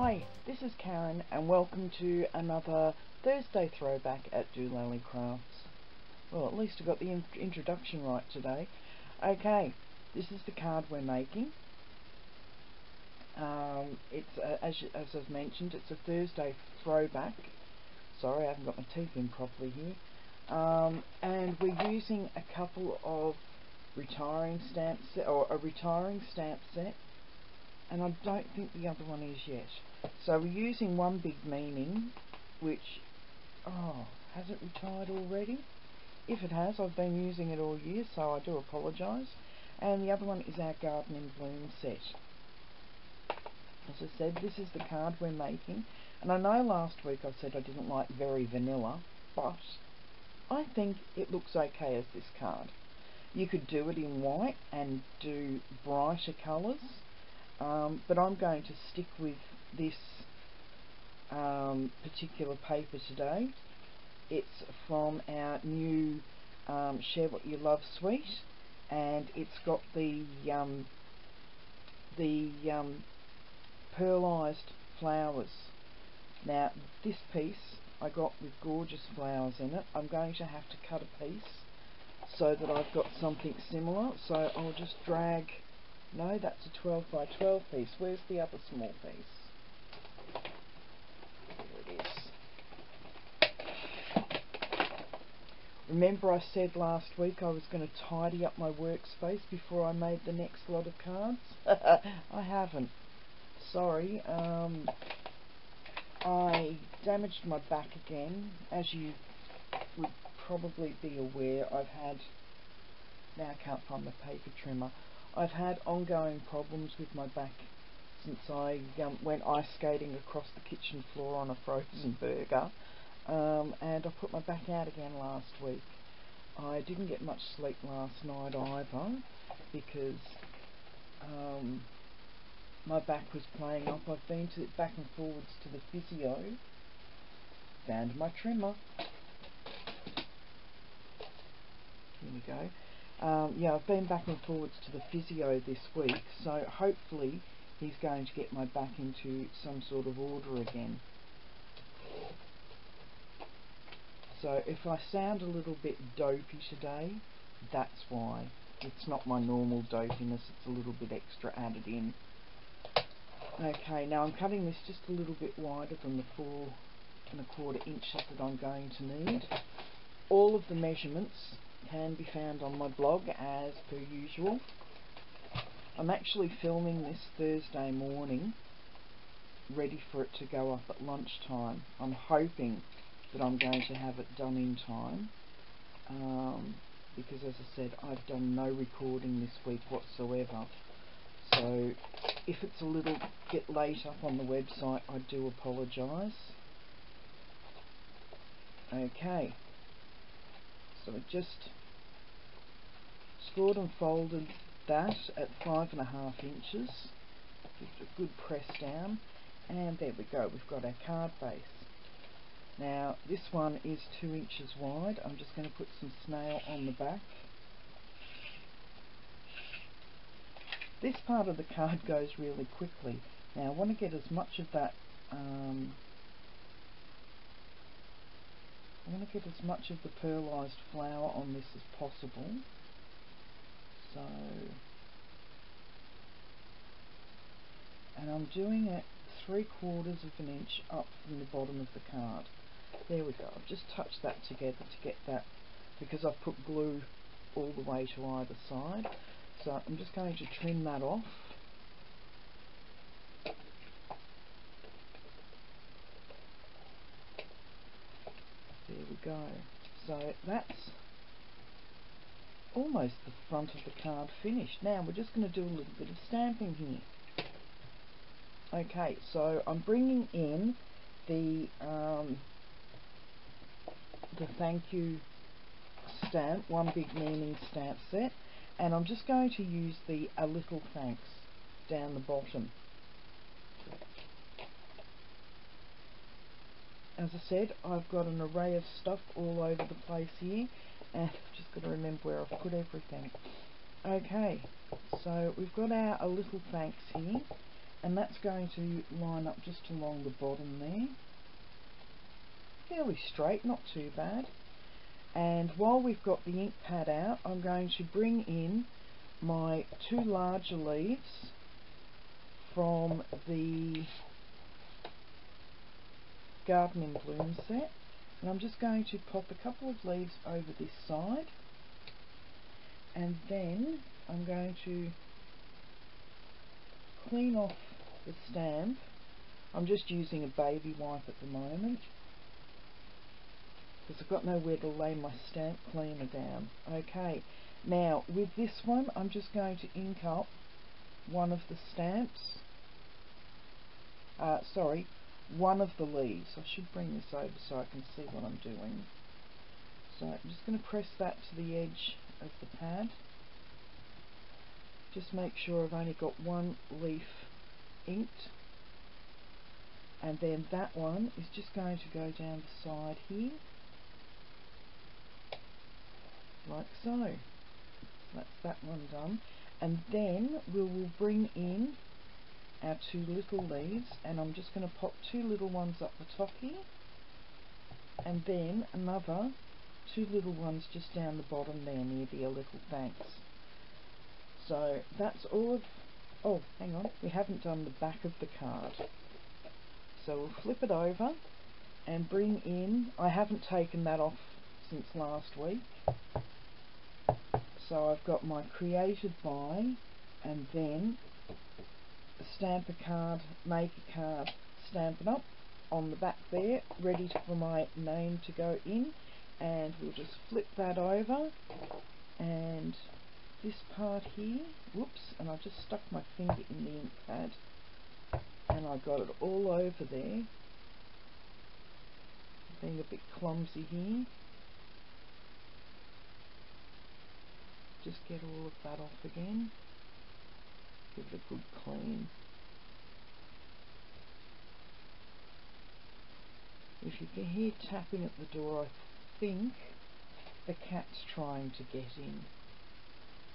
Hi, this is Karen and welcome to another Thursday throwback at dolallycrafts. Well, at least I got the introduction right today. Okay, this is the card we're making. It's as I've mentioned, it's a Thursday throwback. Sorry, I haven't got my teeth in properly here. And we're using a couple of retiring stamp set, or a retiring stamp set, and I don't think the other one is yet. So we're using One Big Meaning, which hasn't retired already. If it has, I've been using it all year, so I do apologise. And the other one is our Garden in Bloom set. As I said, this is the card we're making, and I know last week I said I didn't like very vanilla, but I think it looks okay as this card. You could do it in white and do brighter colours, but I'm going to stick with this particular paper today. It's from our new Share What You Love suite, and it's got the pearlized flowers. Now this piece I got with gorgeous flowers in it. I'm going to have to cut a piece so that I've got something similar, so I'll just drag. No, that's a 12 by 12 piece. Where's the other small piece? There it is. Remember I said last week I was going to tidy up my workspace before I made the next lot of cards? I haven't. Sorry. I damaged my back again. As you would probably be aware, now I can't find my paper trimmer. I've had ongoing problems with my back since I went ice skating across the kitchen floor on a frozen burger, and I put my back out again last week. I didn't get much sleep last night either because my back was playing up. I've been back and forwards to the physio. Found my trimmer. Here we go. Yeah, I've been back and forwards to the physio this week, so hopefully he's going to get my back into some sort of order again. So if I sound a little bit dopey today, that's why. It's not my normal dopiness, it's a little bit extra added in. Okay, now I'm cutting this just a little bit wider than the 4 1/4 inches that I'm going to need. All of the measurements can be found on my blog as per usual. I'm actually filming this Thursday morning, ready for it to go up at lunchtime. I'm hoping that I'm going to have it done in time, because as I said, I've done no recording this week whatsoever. So if it's a little bit late up on the website, I do apologise. Okay, so I just scored and folded that at 5 1/2 inches. Give it a good press down, and there we go, we've got our card base. Now this one is 2 inches wide. I'm just going to put some snail on the back. This part of the card goes really quickly. Now I want to get as much of that I want to get as much of the pearlized flower on this as possible. So, and I'm doing it 3/4 of an inch up from the bottom of the card. There we go. I've just touched that together to get that, because I've put glue all the way to either side. So I'm just going to trim that off. There we go. So that's almost the front of the card finished. Now we're just going to do a little bit of stamping here. Okay, so I'm bringing in the thank you stamp, One Big Meaning stamp set, and I'm just going to use the A Little Thanks down the bottom. As I said, I've got an array of stuff all over the place here, and I've just got to remember where I've put everything. Okay, so we've got our A Little Thanks here, and that's going to line up just along the bottom there. Fairly straight, not too bad. And while we've got the ink pad out, I'm going to bring in my 2 larger leaves from the Garden in Bloom set, and I'm just going to pop a couple of leaves over this side, and then I'm going to clean off the stamp. I'm just using a baby wipe at the moment because I've got nowhere to lay my stamp cleaner down. Okay, now with this one I'm just going to ink up one of the stamps, one of the leaves. I should bring this over so I can see what I'm doing. So I'm just going to press that to the edge of the pad. Just make sure I've only got one leaf inked, and then that one is just going to go down the side here, like so. That's that one done, and then we will bring in our 2 little leaves, and I'm just going to pop 2 little ones up the top here, and then another 2 little ones just down the bottom there near the little thanks. So that's all of, oh hang on, we haven't done the back of the card. So we'll flip it over and bring in, I haven't taken that off since last week, so I've got my created by, and then a stamp a card, make a card, Stampin' Up on the back there, ready for my name to go in. And we'll just flip that over, and this part here, whoops, and I just stuck my finger in the ink pad and I got it all over there. Being a bit clumsy here. Just get all of that off again. Give it a good clean. If you can hear tapping at the door, I think the cat's trying to get in.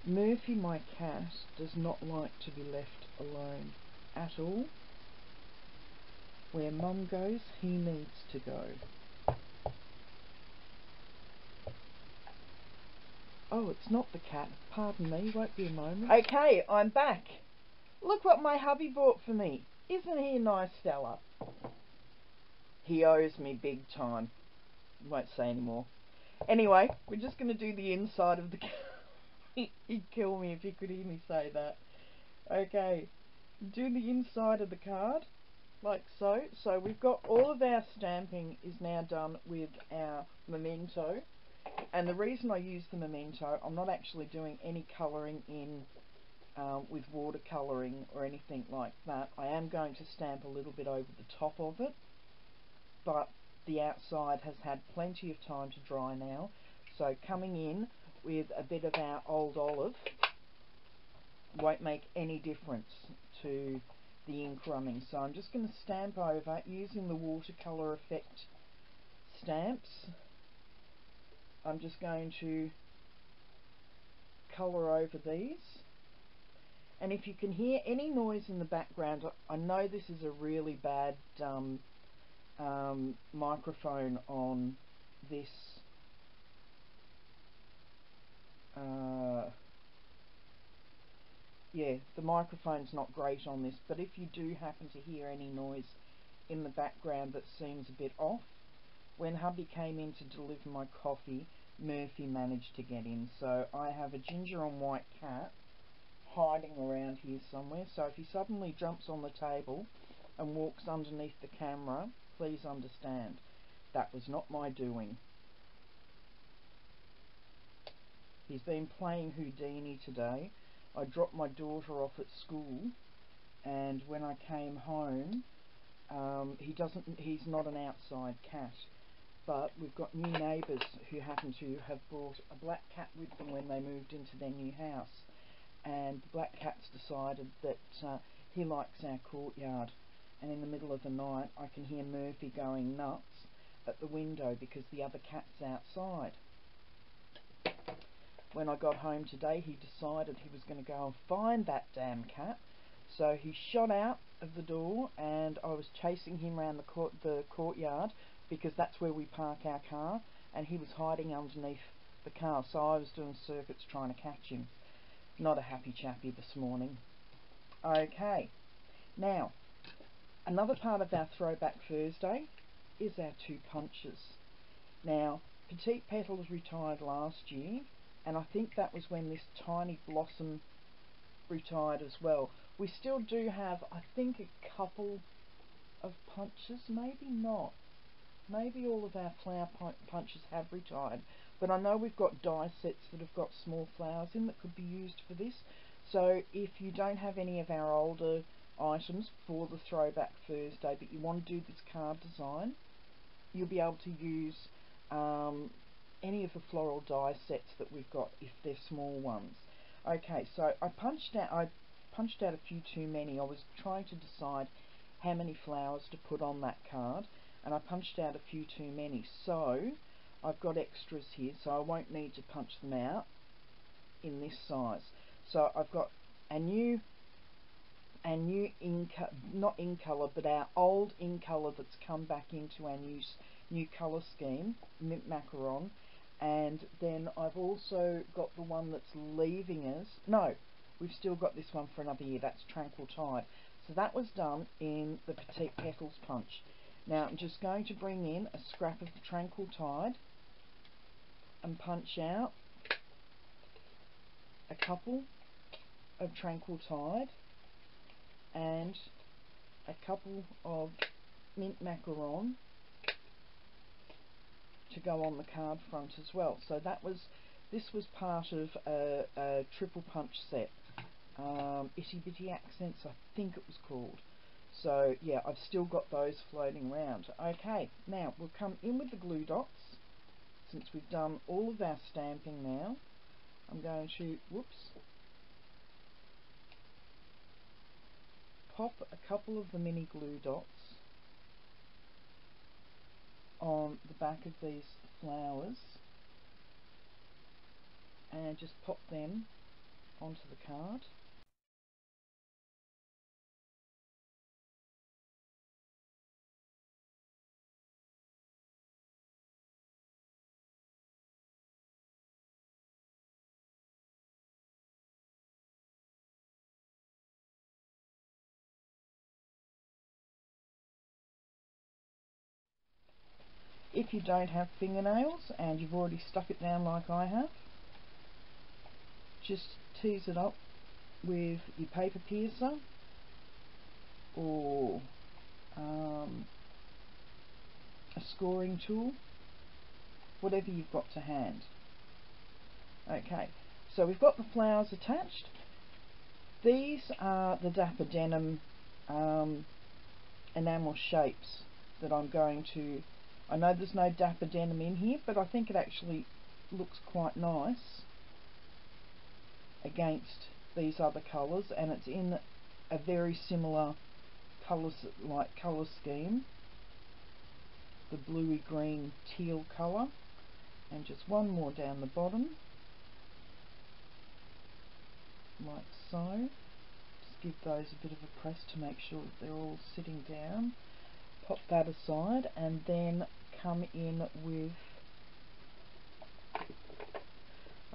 Murphy, my cat, does not like to be left alone at all. Where Mum goes, he needs to go. Oh, it's not the cat. Pardon me, won't be a moment. Okay, I'm back. Look what my hubby bought for me. Isn't he a nice fella? He owes me big time. Won't say any more. Anyway, we're just going to do the inside of the card. He'd kill me if he could hear me say that. Okay, do the inside of the card, like so. So we've got all of our stamping is now done with our memento. And the reason I use the memento, I'm not actually doing any colouring in with watercolouring or anything like that. I am going to stamp a little bit over the top of it, but the outside has had plenty of time to dry now. So coming in with a bit of our old olive won't make any difference to the ink running. So I'm just going to stamp over using the watercolour effect stamps. I'm just going to colour over these. And if you can hear any noise in the background, I know this is a really bad microphone on this yeah, the microphone's not great on this, but if you do happen to hear any noise in the background that seems a bit off, when hubby came in to deliver my coffee, Murphy managed to get in. So I have a ginger and white cat hiding around here somewhere, so if he suddenly jumps on the table and walks underneath the camera, please understand, that was not my doing. He's been playing Houdini today. I dropped my daughter off at school, and when I came home, he's not an outside cat, but we've got new neighbours who happen to have brought a black cat with them when they moved into their new house, and the black cat's decided that he likes our courtyard, and in the middle of the night I can hear Murphy going nuts at the window because the other cat's outside. When I got home today, he decided he was going to go and find that damn cat, So he shot out of the door, and I was chasing him around the courtyard, because that's where we park our car, and he was hiding underneath the car, so I was doing circuits trying to catch him. Not a happy chappy this morning. Okay, now another part of our Throwback Thursday is our 2 punches. Now, Petite Petal was retired last year, and I think that was when this tiny blossom retired as well. We still do have, I think, a couple of punches, maybe not. Maybe all of our flower punches have retired, but I know we've got die sets that have got small flowers in that could be used for this. So if you don't have any of our older items for the Throwback Thursday, but you want to do this card design, you'll be able to use any of the floral die sets that we've got if they're small ones. Okay, so I punched out a few too many. I was trying to decide how many flowers to put on that card, and I punched out a few too many, so I've got extras here, so I won't need to punch them out in this size. So I've got a new not in colour, but our old in colour that's come back into our new colour scheme, mint macaron, and then I've also got the one that's leaving us. No, we've still got this one for another year. That's Tranquil Tide. So that was done in the Petite Petals punch. Now I'm just going to bring in a scrap of the Tranquil Tide and punch out a couple of Tranquil Tide and a couple of mint macaron to go on the card front as well. So this was part of a triple punch set. Itty Bitty Accents, I think it was called. So yeah, I've still got those floating around. Okay, now we'll come in with the glue dots. Since we've done all of our stamping now, I'm going to, pop a couple of the mini glue dots on the back of these flowers and just pop them onto the card. If you don't have fingernails and you've already stuck it down like I have, just tease it up with your paper piercer or a scoring tool, whatever you've got to hand. Okay, so we've got the flowers attached. These are the Dapper Denim enamel shapes that I'm going to, I know there's no Dapper Denim in here, but I think it actually looks quite nice against these other colours, and it's in a very similar colour scheme, the bluey green teal colour, and just one more down the bottom like so. Just give those a bit of a press to make sure that they're all sitting down. Pop that aside and then come in with,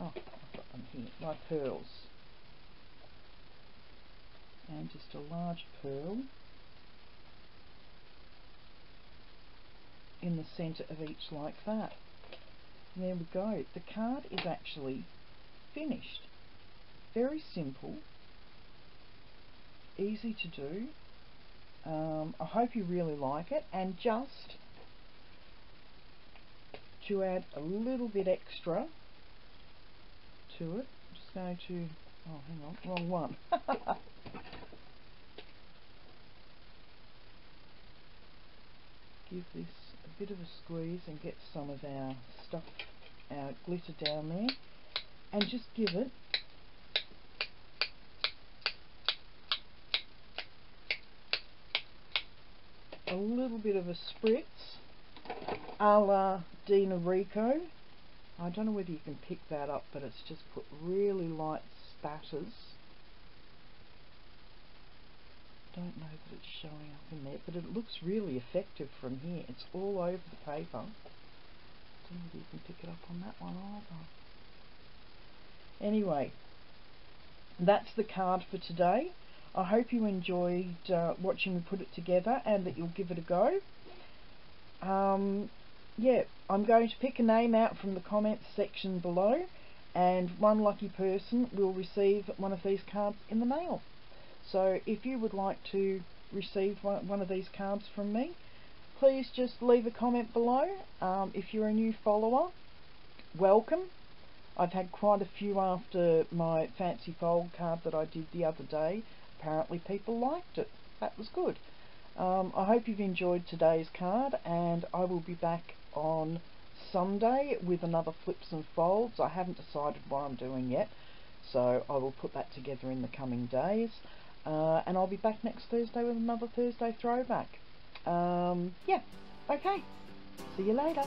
oh, I've got them here, my pearls, and just a large pearl in the centre of each like that. And there we go. The card is actually finished. Very simple, easy to do. I hope you really like it, and just to add a little bit extra to it, I'm just going to, oh hang on, wrong one. Give this a bit of a squeeze and get some of our stuff, our glitter down there, and just give it a little bit of a spritz a la Dina Rico. I don't know whether you can pick that up, but it's just put really light spatters Don't know that it's showing up in there, but it looks really effective from here. It's all over the paper. Don't know if you can pick it up on that one either. Anyway, that's the card for today. I hope you enjoyed watching me put it together and that you'll give it a go. Yeah, I'm going to pick a name out from the comments section below, and one lucky person will receive one of these cards in the mail. So if you would like to receive one of these cards from me, please just leave a comment below. If you're a new follower, welcome. I've had quite a few after my fancy fold card that I did the other day. Apparently people liked it. That was good. I hope you've enjoyed today's card, and I will be back on Sunday with another flips and folds. I haven't decided what I'm doing yet, so I will put that together in the coming days. And I'll be back next Thursday with another Thursday throwback. Yeah, okay. See you later.